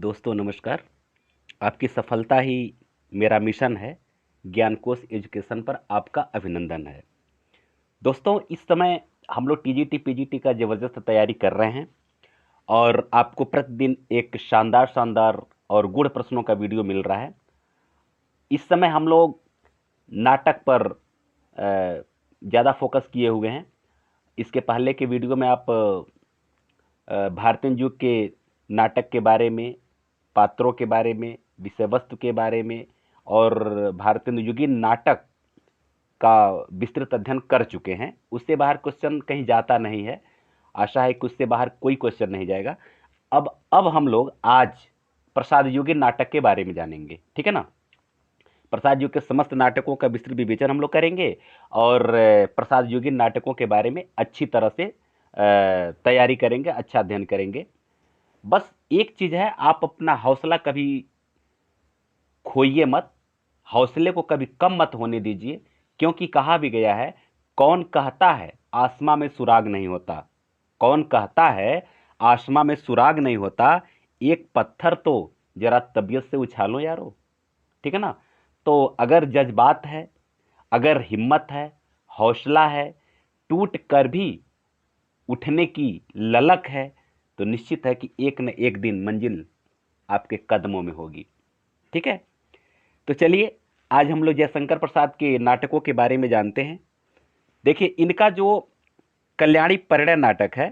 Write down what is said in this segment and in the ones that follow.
दोस्तों नमस्कार। आपकी सफलता ही मेरा मिशन है। ज्ञानकोश एजुकेशन पर आपका अभिनंदन है। दोस्तों इस समय हम लोग टीजीटी पीजीटी का ज़बरदस्त तैयारी कर रहे हैं और आपको प्रतिदिन एक शानदार शानदार और गुण प्रश्नों का वीडियो मिल रहा है। इस समय हम लोग नाटक पर ज़्यादा फोकस किए हुए हैं। इसके पहले के वीडियो में आप भारतीय युग के नाटक के बारे में, पात्रों के बारे में, विषय वस्तु के बारे में और भारतीय युगीन नाटक का विस्तृत अध्ययन कर चुके हैं। उससे बाहर क्वेश्चन कहीं जाता नहीं है। आशा है कि उससे बाहर कोई क्वेश्चन नहीं जाएगा। अब हम लोग आज प्रसाद युगीन नाटक के बारे में जानेंगे, ठीक है ना। प्रसाद युग के समस्त नाटकों का विस्तृत विवेचन हम लोग करेंगे और प्रसाद युगीन नाटकों के बारे में अच्छी तरह से तैयारी करेंगे, अच्छा अध्ययन करेंगे। बस एक चीज़ है, आप अपना हौसला कभी खोइए मत, हौसले को कभी कम मत होने दीजिए, क्योंकि कहा भी गया है, कौन कहता है आसमां में सुराग नहीं होता। कौन कहता है आसमां में सुराग नहीं होता, एक पत्थर तो जरा तबीयत से उछालो यारो, ठीक है ना। तो अगर जज्बात है, अगर हिम्मत है, हौसला है, टूट कर भी उठने की ललक है, तो निश्चित है कि एक न एक दिन मंजिल आपके कदमों में होगी, ठीक है। तो चलिए आज हम लोग जयशंकर प्रसाद के नाटकों के बारे में जानते हैं। देखिए, इनका जो कल्याणी परिणय नाटक है,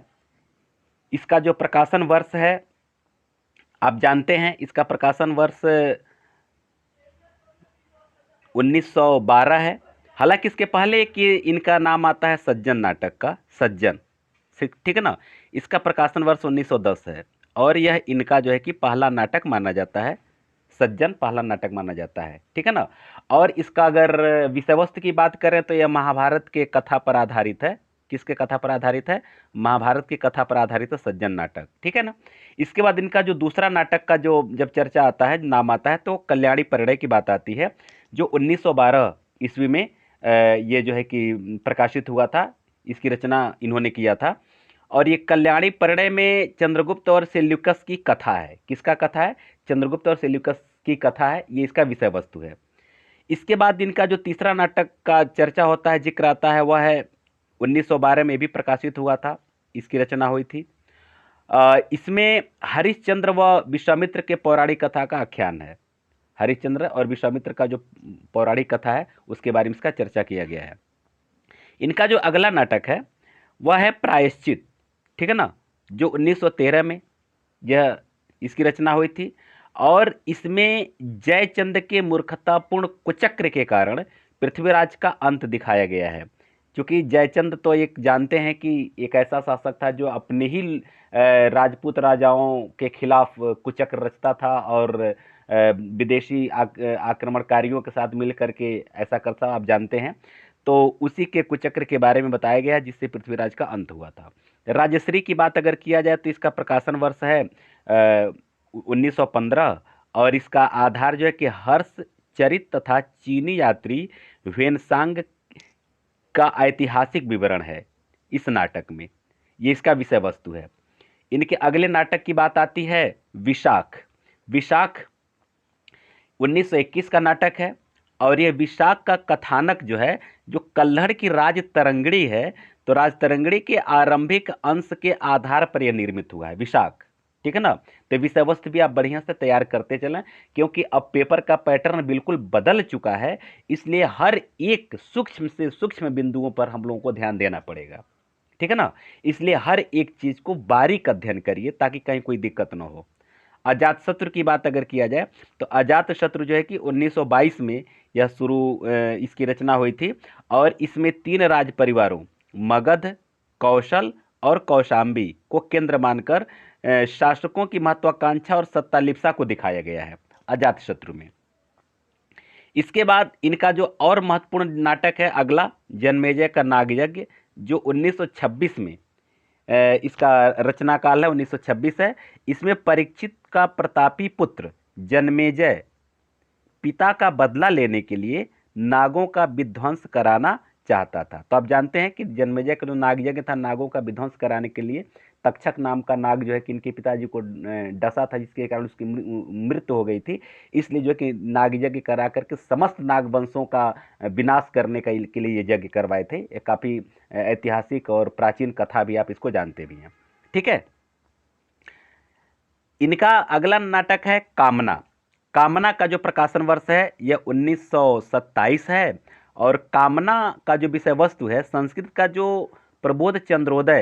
इसका जो प्रकाशन वर्ष है आप जानते हैं। इसका प्रकाशन वर्ष 1912 है। हालांकि इसके पहले एक इनका नाम आता है सज्जन नाटक का, सज्जन, ठीक है ना। इसका प्रकाशन वर्ष 1910 है और यह इनका जो है कि पहला नाटक माना जाता है। सज्जन पहला नाटक माना जाता है, ठीक है ना। और इसका अगर विषय वस्तु की बात करें तो यह महाभारत के कथा पर आधारित है। किसके कथा पर आधारित है? महाभारत की कथा पर आधारित है सज्जन नाटक, ठीक है ना। इसके बाद इनका जो दूसरा नाटक का जो जब चर्चा आता है, नाम आता है, तो कल्याणी परिणय की बात आती है, जो 1912 ईस्वी में ये जो है कि प्रकाशित हुआ था। इसकी रचना इन्होंने किया था और ये कल्याणी परिणय में चंद्रगुप्त और सेल्यूकस की कथा है। किसका कथा है? चंद्रगुप्त और सेल्यूकस की कथा है। ये इसका विषय वस्तु है। इसके बाद इनका जो तीसरा नाटक का चर्चा होता है, जिक्र आता है, वह है 1912 में भी प्रकाशित हुआ था। इसकी रचना हुई थी। इसमें हरिश्चंद्र व विश्वामित्र के पौराणिक कथा का आख्यान है। हरिश्चंद्र और विश्वामित्र का जो पौराणिक कथा है उसके बारे में इसका चर्चा किया गया है। इनका जो अगला नाटक है वह है प्रायश्चित, ठीक है ना, जो 1913 में यह इसकी रचना हुई थी और इसमें जयचंद के मूर्खतापूर्ण कुचक्र के कारण पृथ्वीराज का अंत दिखाया गया है। क्योंकि जयचंद तो एक जानते हैं कि एक ऐसा शासक था जो अपने ही राजपूत राजाओं के खिलाफ कुचक्र रचता था और विदेशी आक्रमणकारियों के साथ मिल करके ऐसा करता, आप जानते हैं। तो उसी के कुचक्र के बारे में बताया गया है, जिससे पृथ्वीराज का अंत हुआ था। राजश्री की बात अगर किया जाए तो इसका प्रकाशन वर्ष है 1915 और इसका आधार जो है कि हर्ष चरित तथा चीनी यात्री वेनसांग का ऐतिहासिक विवरण है इस नाटक में। ये इसका विषय वस्तु है। इनके अगले नाटक की बात आती है विशाख। विशाख 1921 का नाटक है और यह विशाख का कथानक जो है, जो कल्हड़ की राज तरंगड़ी है, तो राज तरंगड़ी के आरंभिक अंश के आधार पर यह निर्मित हुआ है विशाख, ठीक है ना। तो विषय वस्तु भी आप बढ़िया से तैयार करते चलें, क्योंकि अब पेपर का पैटर्न बिल्कुल बदल चुका है। इसलिए हर एक सूक्ष्म से सूक्ष्म बिंदुओं पर हम लोगों को ध्यान देना पड़ेगा, ठीक है ना। इसलिए हर एक चीज को बारीक अध्ययन करिए ताकि कहीं कोई दिक्कत ना हो। अजातशत्रु की बात अगर किया जाए तो अजातशत्रु जो है कि 1922 में यह इसकी रचना हुई थी और इसमें 3 राज परिवारों मगध, कौशल और कौशांबी को केंद्र मानकर शासकों की महत्वाकांक्षा और सत्तालिप्सा को दिखाया गया है अजातशत्रु में। इसके बाद इनका जो और महत्वपूर्ण नाटक है अगला, जन्मेजय का नागयज्ञ, जो 1926 में इसका रचना काल है, 1926 है। इसमें परीक्षित का प्रतापी पुत्र जन्मेजय पिता का बदला लेने के लिए नागों का विध्वंस कराना चाहता था। तो आप जानते हैं कि जन्मेजय का जो नाग यज्ञ था, नागों का विध्वंस कराने के लिए तक्षक नाम का नाग जो है कि इनके पिताजी को डसा था, जिसके कारण उसकी मृत्यु हो गई थी। इसलिए जो है कि नाग यज्ञ करा करके समस्त नाग वंशों का विनाश करने के लिए ये यज्ञ करवाए थे। ये काफ़ी ऐतिहासिक और प्राचीन कथा भी, आप इसको जानते भी हैं। ठीक है। इनका अगला नाटक है कामना। कामना का जो प्रकाशन वर्ष है यह 1927 है। और कामना का जो विषय वस्तु है, संस्कृत का जो प्रबोध चंद्रोदय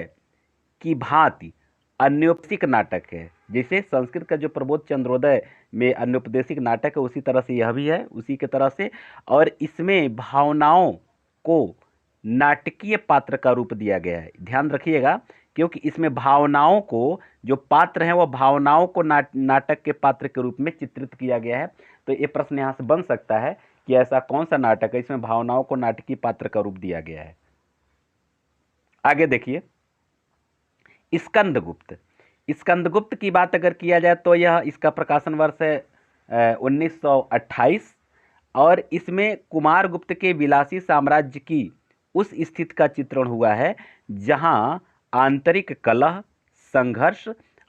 की भांति अन्योपदेशिक नाटक है। जैसे संस्कृत का जो प्रबोध चंद्रोदय में अन्योपदेशिक नाटक है, उसी तरह से यह भी है, उसी के तरह से। और इसमें भावनाओं को नाटकीय पात्र का रूप दिया गया है। ध्यान रखिएगा, क्योंकि इसमें भावनाओं को, जो पात्र हैं वो भावनाओं को नाटक के पात्र के रूप में चित्रित किया गया है। तो ये प्रश्न यहाँ से बन सकता है कि ऐसा कौन सा नाटक है इसमें भावनाओं को नाटकीय पात्र का रूप दिया गया है। आगे देखिए, स्कंदगुप्त। स्कंदगुप्त की बात अगर किया जाए तो यह, इसका प्रकाशन वर्ष है 1928। और इसमें कुमारगुप्त के विलासी साम्राज्य की उस स्थिति का चित्रण हुआ है जहां आंतरिक कलह, संघर्ष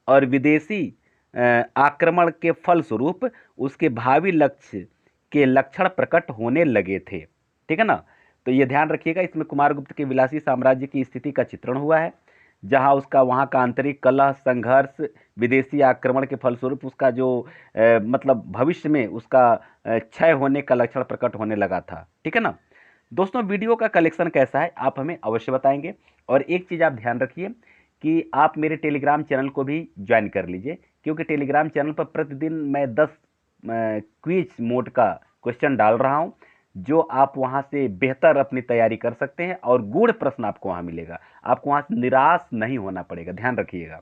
और विदेशी आक्रमण के फलस्वरूप उसके भावी लक्ष्य के लक्षण प्रकट होने लगे थे। ठीक है ना। तो ये ध्यान रखिएगा, इसमें कुमारगुप्त के विलासी साम्राज्य की स्थिति का चित्रण हुआ है जहां उसका वहां का आंतरिक कलह, संघर्ष, विदेशी आक्रमण के फलस्वरूप उसका जो मतलब भविष्य में उसका क्षय होने का लक्षण प्रकट होने लगा था। ठीक है ना। दोस्तों, वीडियो का कलेक्शन कैसा है आप हमें अवश्य बताएंगे। और एक चीज़ आप ध्यान रखिए कि आप मेरे टेलीग्राम चैनल को भी ज्वाइन कर लीजिए, क्योंकि टेलीग्राम चैनल पर प्रतिदिन मैं 10 क्विज मोड का क्वेश्चन डाल रहा हूं, जो आप वहां से बेहतर अपनी तैयारी कर सकते हैं और गूढ़ प्रश्न आपको वहां मिलेगा। आपको वहां से निराश नहीं होना पड़ेगा, ध्यान रखिएगा।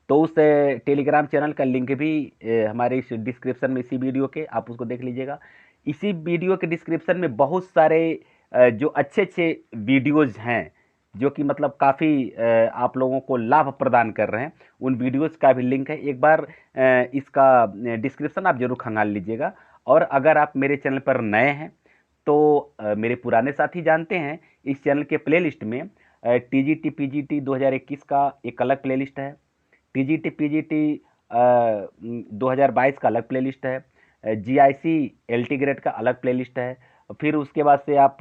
तो उस टेलीग्राम चैनल का लिंक भी हमारे इस डिस्क्रिप्शन में, इसी वीडियो के, आप उसको देख लीजिएगा। इसी वीडियो के डिस्क्रिप्शन में बहुत सारे जो अच्छे अच्छे वीडियोज़ हैं, जो कि मतलब काफ़ी आप लोगों को लाभ प्रदान कर रहे हैं, उन वीडियोज़ का भी लिंक है। एक बार इसका डिस्क्रिप्शन आप जरूर खंगाल लीजिएगा। और अगर आप मेरे चैनल पर नए हैं तो मेरे पुराने साथी जानते हैं, इस चैनल के प्लेलिस्ट में TGT PGT 2021 का एक अलग प्लेलिस्ट है, TGT PGT 2022 का अलग प्लेलिस्ट है, GIC LT ग्रेड का अलग प्लेलिस्ट है, फिर उसके बाद से आप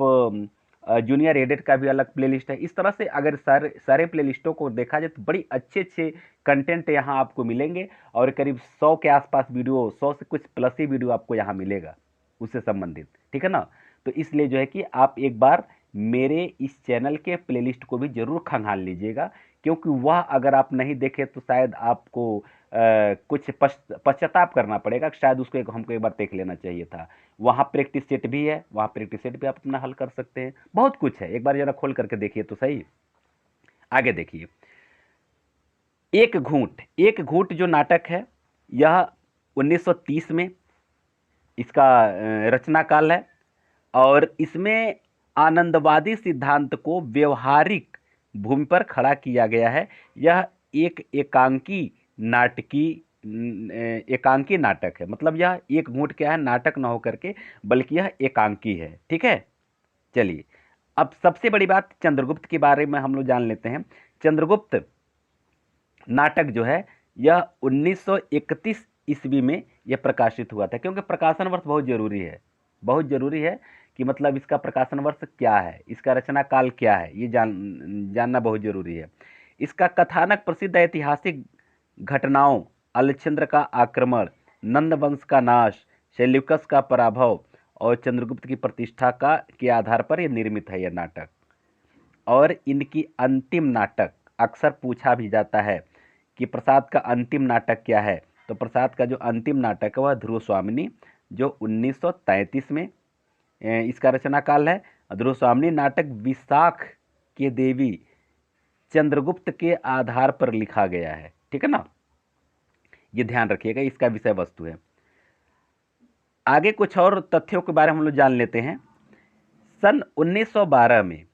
जूनियर एडेड का भी अलग प्लेलिस्ट है। इस तरह से अगर सारे प्लेलिस्टों को देखा जाए तो बड़ी अच्छे अच्छे कंटेंट यहाँ आपको मिलेंगे। और करीब 100 के आसपास वीडियो, 100 से कुछ प्लस ही वीडियो आपको यहाँ मिलेगा उससे संबंधित। ठीक है ना। तो इसलिए जो है कि आप एक बार मेरे इस चैनल के प्लेलिस्ट को भी जरूर खंगाल लीजिएगा, क्योंकि वह अगर आप नहीं देखें तो शायद आपको कुछ पश्चाताप करना पड़ेगा, शायद उसको हमको एक बार देख लेना चाहिए था। वहाँ प्रैक्टिस सेट भी है, वहाँ प्रैक्टिस सेट भी आप अपना हल कर सकते हैं, बहुत कुछ है, एक बार जरा खोल करके देखिए तो सही। आगे देखिए, एक घूंट। एक घूंट जो नाटक है यह 1930 में इसका रचना काल है। और इसमें आनंदवादी सिद्धांत को व्यवहारिक भूमि पर खड़ा किया गया है। यह एक एकांकी नाटक है। मतलब यह एक घूंट क्या है, नाटक न होकर के, बल्कि यह एकांकी है। ठीक है। चलिए, अब सबसे बड़ी बात चंद्रगुप्त के बारे में हम लोग जान लेते हैं। चंद्रगुप्त नाटक जो है यह 1931 ईस्वी में यह प्रकाशित हुआ था, क्योंकि प्रकाशन वर्ष बहुत जरूरी है, बहुत जरूरी है कि मतलब इसका प्रकाशन वर्ष क्या है, इसका रचना काल क्या है, ये जानना बहुत जरूरी है। इसका कथानक प्रसिद्ध ऐतिहासिक घटनाओं, अलेक्जेंडर का आक्रमण, नंद वंश का नाश, सेल्यूकस का पराभव और चंद्रगुप्त की प्रतिष्ठा के आधार पर यह निर्मित है यह नाटक। और इनकी अंतिम नाटक, अक्सर पूछा भी जाता है कि प्रसाद का अंतिम नाटक क्या है, तो प्रसाद का जो अंतिम नाटक है वह ध्रुव स्वामिनी, जो 1933 में इसका रचना काल है। ध्रुव स्वामिनी नाटक विशाख के देवी चंद्रगुप्त के आधार पर लिखा गया है। ठीक है ना, ये ध्यान रखिएगा, इसका विषय वस्तु है। आगे कुछ और तथ्यों के बारे में हम लोग जान लेते हैं। सन 1912 में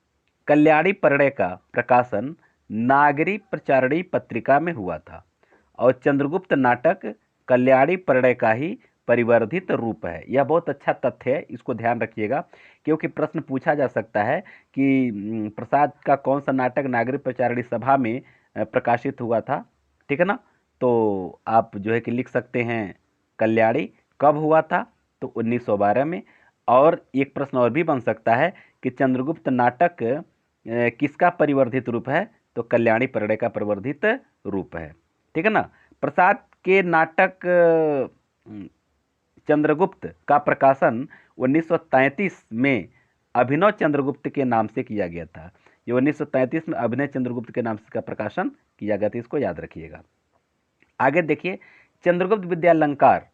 कल्याणी परिणय का प्रकाशन नागरी प्रचारणी पत्रिका में हुआ था। और चंद्रगुप्त नाटक कल्याणी परिणय का ही परिवर्धित रूप है। यह बहुत अच्छा तथ्य है, इसको ध्यान रखिएगा, क्योंकि प्रश्न पूछा जा सकता है कि प्रसाद का कौन सा नाटक नागरी प्रचारणी सभा में प्रकाशित हुआ था, ठीक है ना। तो आप जो है कि लिख सकते हैं कल्याणी कब हुआ था, तो 1912 में। और एक प्रश्न और भी बन सकता है कि चंद्रगुप्त नाटक किसका परिवर्धित रूप है, तो कल्याणी परिणय का परिवर्धित रूप है, ठीक है ना। प्रसाद के नाटक चंद्रगुप्त का प्रकाशन 1933 में अभिनव चंद्रगुप्त के नाम से किया गया था। ये 1933 में अभिनव चंद्रगुप्त के नाम से का प्रकाशन किया गया था, इसको याद रखिएगा। आगे देखिए, चंद्रगुप्त विद्यालंकार,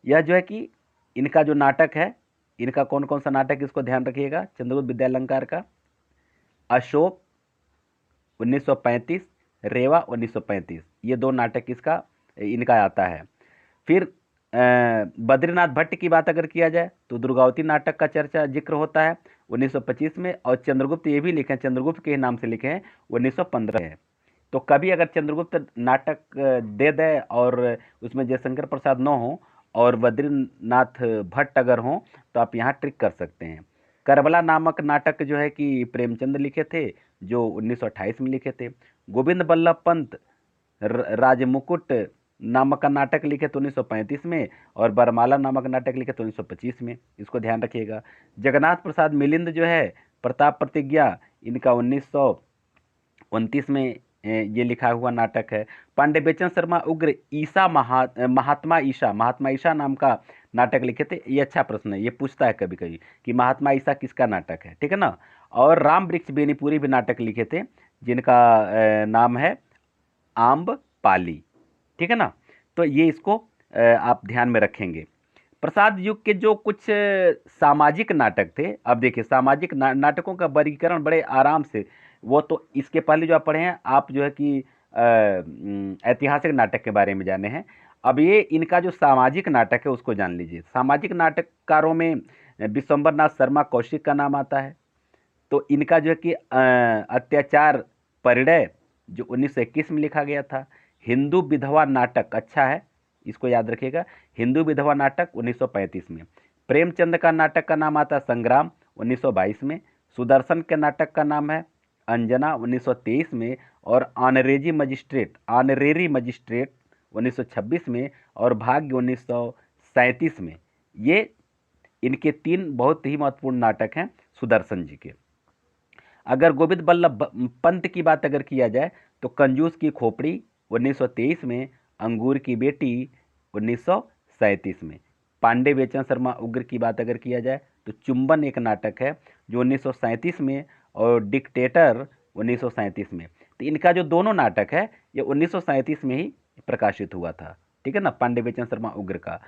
यह जो है कि इनका जो नाटक है, इनका कौन कौन सा नाटक, इसको ध्यान रखिएगा। चंद्रगुप्त विद्यालंकार का अशोक 1935, रेवा 1935, ये दो नाटक इसका इनका आता है। फिर बद्रीनाथ भट्ट की बात अगर किया जाए तो दुर्गावती नाटक का चर्चा जिक्र होता है 1925 में। और चंद्रगुप्त ये भी लिखे हैं, चंद्रगुप्त के नाम से लिखे हैं, 1915 है। तो कभी अगर चंद्रगुप्त नाटक दे दे और उसमें जयशंकर प्रसाद न हो और बद्रीनाथ भट्ट अगर हों, तो आप यहाँ ट्रिक कर सकते हैं। करबला नामक नाटक जो है कि प्रेमचंद लिखे थे, जो 1928 में लिखे थे। गोविंद बल्लभ पंत राजमुकुट नामक का नाटक लिखे तो 1935 में, और बरमाला नामक नाटक लिखे तो 1925 में, इसको ध्यान रखिएगा। जगन्नाथ प्रसाद मिलिंद जो है प्रताप प्रतिज्ञा, इनका 1929 में ये लिखा हुआ नाटक है। पांडे बेचन शर्मा उग्र ईसा महात्मा ईशा नाम का नाटक लिखे थे। ये अच्छा प्रश्न है, ये पूछता है कभी कभी कि महात्मा ईसा किसका नाटक है, ठीक है ना। और राम वृक्ष बेनीपुरी भी नाटक लिखे थे, जिनका नाम है आम्ब पाली, ठीक है ना। तो ये इसको आप ध्यान में रखेंगे। प्रसाद युग के जो कुछ सामाजिक नाटक थे, अब देखिए सामाजिक नाटकों का वर्गीकरण बड़े आराम से, वो तो इसके पहले जो आप पढ़े हैं, आप जो है कि ऐतिहासिक नाटक के बारे में जाने हैं। अब ये इनका जो सामाजिक नाटक है उसको जान लीजिए। सामाजिक नाटककारों में विश्वंबर नाथ शर्मा कौशिक का नाम आता है। तो इनका जो है कि अत्याचार परिणय जो 1921 में लिखा गया था। हिंदू विधवा नाटक, अच्छा है, इसको याद रखिएगा, हिंदू विधवा नाटक 1935 में। प्रेमचंद का नाटक का नाम आता है संग्राम 1922 में। सुदर्शन के नाटक का नाम है अंजना 1923 में। और ऑनरेरी मजिस्ट्रेट 1926 में। और भाग्य 1937 में। ये इनके 3 बहुत ही महत्वपूर्ण नाटक हैं सुदर्शन जी के। अगर गोविंद बल्लभ पंत की बात अगर किया जाए तो कंजूस की खोपड़ी 1923 में। अंगूर की बेटी 1937 में। पांडे बेचन शर्मा उग्र की बात अगर किया जाए तो चुंबन एक नाटक है जो 1937 में, और डिक्टेटर 1937 में। तो इनका जो दोनों नाटक है ये 1937 में ही प्रकाशित हुआ था, ठीक है ना। पांडे बेचन शर्मा उग्र का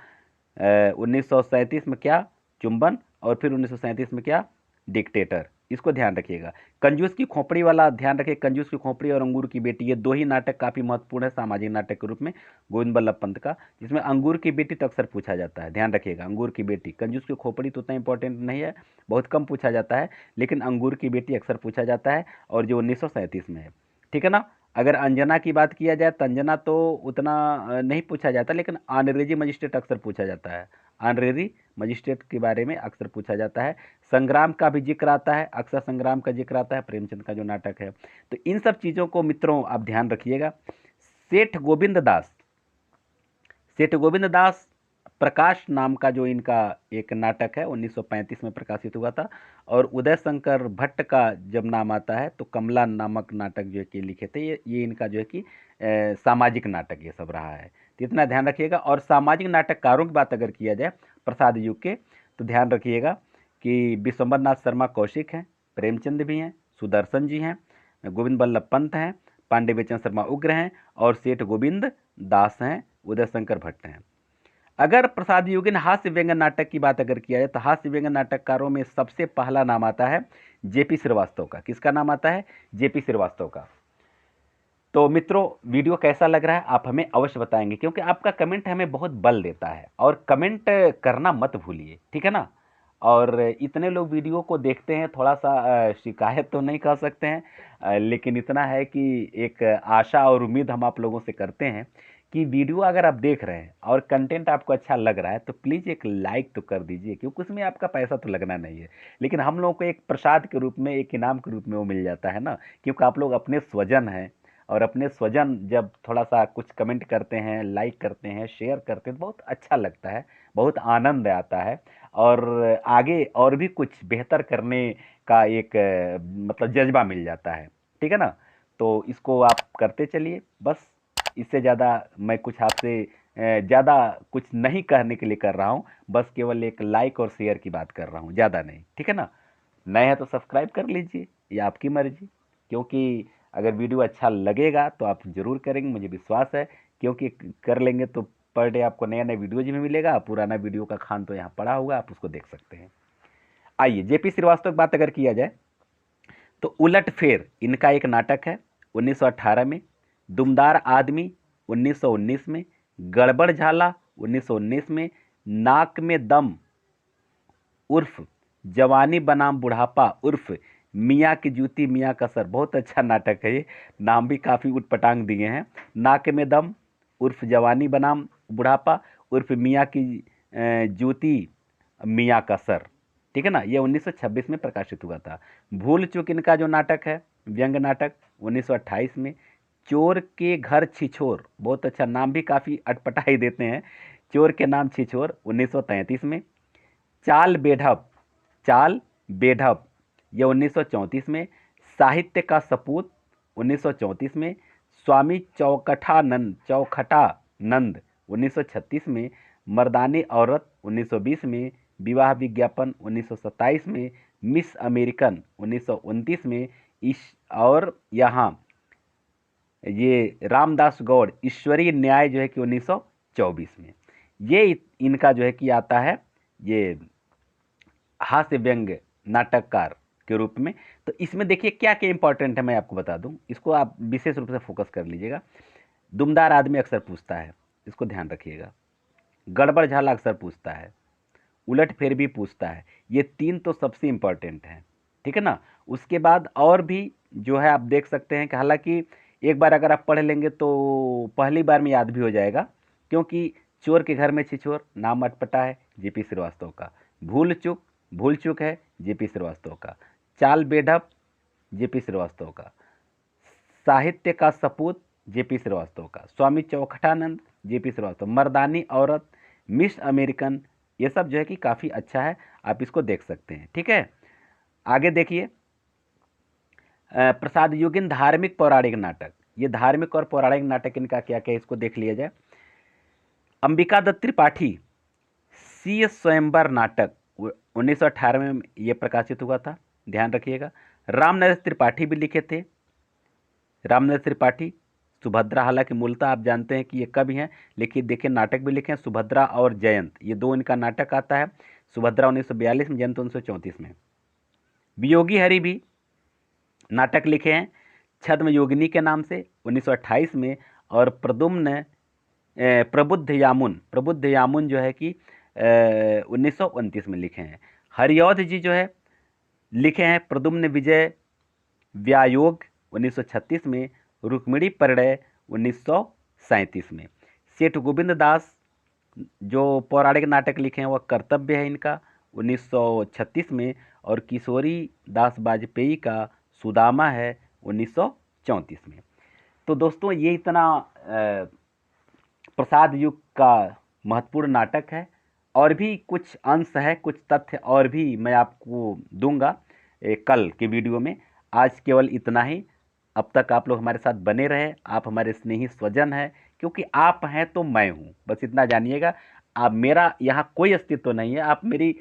1937 में क्या चुंबन, और फिर 1937 में क्या डिक्टेटर, इसको ध्यान रखिएगा। कंजूस की खोपड़ी वाला ध्यान रखिए, कंजूस की खोपड़ी और अंगूर की बेटी, ये दो ही नाटक काफ़ी महत्वपूर्ण है सामाजिक नाटक के रूप में गोविंद बल्लभ पंत का। जिसमें अंगूर की बेटी तो अक्सर पूछा जाता है, ध्यान रखिएगा अंगूर की बेटी। कंजूस की खोपड़ी तो उतना इंपॉर्टेंट नहीं है, बहुत कम पूछा जाता है, लेकिन अंगूर की बेटी अक्सर पूछा जाता है, और जो 1937 में है, ठीक है ना। अगर अंजना की बात किया जाए तो अंजना तो उतना नहीं पूछा जाता, लेकिन ऑनरेरी मजिस्ट्रेट अक्सर पूछा जाता है। ऑनरेरी मजिस्ट्रेट के बारे में अक्सर पूछा जाता है। संग्राम का भी जिक्र आता है, अक्सर संग्राम का जिक्र आता है, प्रेमचंद का जो नाटक है। तो इन सब चीज़ों को मित्रों आप ध्यान रखिएगा। सेठ गोविंद दास प्रकाश नाम का जो इनका एक नाटक है 1935 में प्रकाशित हुआ था। और उदय शंकर भट्ट का जब नाम आता है तो कमला नामक नाटक जो है कि लिखे थे। ये इनका जो है कि सामाजिक नाटक ये सब रहा है, तो इतना ध्यान रखिएगा। और सामाजिक नाटककारों की बात अगर किया जाए प्रसाद युग के, तो ध्यान रखिएगा कि विश्वंबर नाथ शर्मा कौशिक हैं, प्रेमचंद भी हैं, सुदर्शन जी हैं, गोविंद बल्लभ पंत हैं, पांडे बेचन शर्मा उग्र हैं, और सेठ गोविंद दास हैं, उदय शंकर भट्ट हैं। अगर प्रसाद युगीन हास्य व्यंग्य नाटक की बात अगर किया जाए तो हास्य व्यंग्य नाटककारों में सबसे पहला नाम आता है जेपी श्रीवास्तव का। किसका नाम आता है? जेपी श्रीवास्तव का। तो मित्रों वीडियो कैसा लग रहा है आप हमें अवश्य बताएंगे, क्योंकि आपका कमेंट हमें बहुत बल देता है, और कमेंट करना मत भूलिए, ठीक है ना। और इतने लोग वीडियो को देखते हैं, थोड़ा सा शिकायत तो नहीं कह सकते हैं, लेकिन इतना है कि एक आशा और उम्मीद हम आप लोगों से करते हैं कि वीडियो अगर आप देख रहे हैं और कंटेंट आपको अच्छा लग रहा है तो प्लीज़ एक लाइक तो कर दीजिए, क्योंकि उसमें आपका पैसा तो लगना नहीं है, लेकिन हम लोगों को एक प्रसाद के रूप में, एक इनाम के रूप में वो मिल जाता है ना, क्योंकि आप लोग अपने स्वजन हैं, और अपने स्वजन जब थोड़ा सा कुछ कमेंट करते हैं, लाइक करते हैं, शेयर करते हैं तो बहुत अच्छा लगता है, बहुत आनंद आता है और आगे और भी कुछ बेहतर करने का एक मतलब जज्बा मिल जाता है। ठीक है ना? तो इसको आप करते चलिए बस। इससे ज़्यादा मैं कुछ आपसे ज़्यादा कुछ नहीं कहने के लिए कर रहा हूँ, बस केवल एक लाइक और शेयर की बात कर रहा हूँ, ज़्यादा नहीं। ठीक है ना? नए हैं तो सब्सक्राइब कर लीजिए, ये आपकी मर्जी, क्योंकि अगर वीडियो अच्छा लगेगा तो आप ज़रूर करेंगे, मुझे विश्वास है, क्योंकि कर लेंगे तो पर डे आपको नया नया वीडियोज भी मिलेगा, पुराना वीडियो का खान तो यहाँ पड़ा होगा, आप उसको देख सकते हैं। आइए जेपी श्रीवास्तव की बात अगर किया जाए तो उलट फेर इनका एक नाटक है 1918 में, दुमदार आदमी 1919 में, गड़बड़ झाला 1919 में, नाक में दम उर्फ जवानी बनाम बुढ़ापा उर्फ मियाँ की जूती मियाँ का सर, बहुत अच्छा नाटक है ये, नाम भी काफ़ी उटपटांग दिए हैं। नाक में दम उर्फ जवानी बनाम बुढ़ापा उर्फ मियाँ की जूती मियाँ का सर। ठीक है ना? ये 1926 में प्रकाशित हुआ था। भूल चूक इनका जो नाटक है, व्यंग नाटक, 1928 में। चोर के घर छिछोर, बहुत अच्छा नाम भी काफ़ी अटपटा ही देते हैं, चोर के नाम छिछोर, 1933 में। चाल बेढप, चाल बेढप, यह 1934 में। साहित्य का सपूत 1934 में। स्वामी चौखटानंद 1936 में। मर्दानी औरत 1920 में। विवाह विज्ञापन 1927 में। मिस अमेरिकन 1929 में। इस और यहाँ ये रामदास गौड़ ईश्वरीय न्याय जो है कि 1924 में। ये इनका जो है कि आता है ये हास्य व्यंग नाटककार के रूप में। तो इसमें देखिए क्या क्या इंपॉर्टेंट है, मैं आपको बता दूं, इसको आप विशेष रूप से फोकस कर लीजिएगा। दुमदार आदमी अक्सर पूछता है, इसको ध्यान रखिएगा। गड़बड़ झाला अक्सर पूछता है, उलट फेर भी पूछता है, ये तीन तो सबसे इंपॉर्टेंट हैं। ठीक है ना? उसके बाद और भी जो है आप देख सकते हैं कि हालांकि एक बार अगर आप पढ़ लेंगे तो पहली बार में याद भी हो जाएगा, क्योंकि चोर के घर में छिछोर नाम अटपटा है जेपी श्रीवास्तव का। भूल चूक है जेपी श्रीवास्तव का। चाल बेढप जेपी श्रीवास्तव का। साहित्य का सपूत जेपी श्रीवास्तव का। स्वामी चौखटानंद जेपी श्रीवास्तव। मर्दानी औरत, मिस अमेरिकन, ये सब जो है कि काफ़ी अच्छा है, आप इसको देख सकते हैं। ठीक है? आगे देखिए प्रसाद योगिन धार्मिक पौराणिक नाटक, ये धार्मिक और पौराणिक नाटक इनका क्या क्या है इसको देख लिया जाए। अंबिका दत्त त्रिपाठी सी स्वयंवर नाटक 1918 में ये प्रकाशित हुआ था, ध्यान रखिएगा। रामनरेश त्रिपाठी भी लिखे थे, रामनरेश त्रिपाठी। सुभद्रा, हालांकि मूलतः आप जानते हैं कि ये कवि हैं, लेकिन देखिए नाटक भी लिखे हैं, सुभद्रा और जयंत, ये दो इनका नाटक आता है। सुभद्रा 1942 में, जयंत 1934 में। वियोगी हरि भी नाटक लिखे हैं छद्म योगिनी के नाम से 1928 में। और प्रबुद्ध यामुन जो है कि 1929 में लिखे हैं। हरिऔध जी जो है लिखे हैं प्रद्युम्न विजय व्यायोग 1936 में। रुक्मिणी परिणय 1937 में। सेठ गोविंद दास जो पौराणिक नाटक लिखे हैं वह कर्तव्य है इनका 1936 में। और किशोरी दास वाजपेयी का सुदामा है 1934 में। तो दोस्तों ये इतना प्रसाद युग का महत्वपूर्ण नाटक है, और भी कुछ अंश है, कुछ तथ्य और भी मैं आपको दूंगा कल के वीडियो में। आज केवल इतना ही। अब तक आप लोग हमारे साथ बने रहे, आप हमारे स्नेही स्वजन हैं, क्योंकि आप हैं तो मैं हूँ, बस इतना जानिएगा। आप मेरा यहाँ कोई अस्तित्व नहीं है, आप मेरी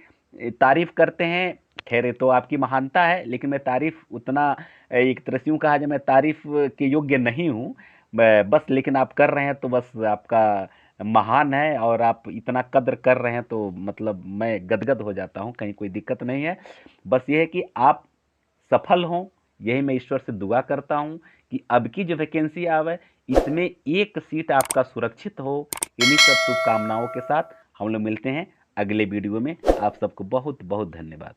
तारीफ करते हैं, खैर तो आपकी महानता है, लेकिन मैं तारीफ उतना एक तरह से यूँ कहा जाए मैं तारीफ के योग्य नहीं हूँ बस, लेकिन आप कर रहे हैं तो बस आपका महान है, और आप इतना कद्र कर रहे हैं तो मतलब मैं गदगद हो जाता हूँ, कहीं कोई दिक्कत नहीं है। बस ये है कि आप सफल हों, यही मैं ईश्वर से दुआ करता हूँ कि अब की जो वैकेंसी आवे इसमें एक सीट आपका सुरक्षित हो। इन्हीं सब शुभकामनाओं के साथ हम लोग मिलते हैं अगले वीडियो में। आप सबको बहुत बहुत धन्यवाद।